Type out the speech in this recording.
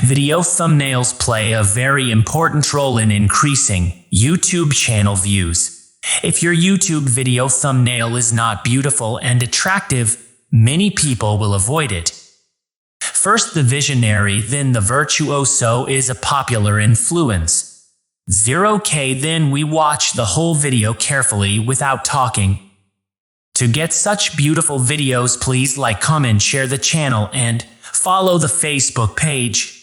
Video thumbnails play a very important role in increasing YouTube channel views. If your YouTube video thumbnail is not beautiful and attractive, many people will avoid it. First the visionary, then the virtuoso is a popular influence. 0K, then we watch the whole video carefully without talking. To get such beautiful videos, please like, comment, share the channel, and follow the Facebook page.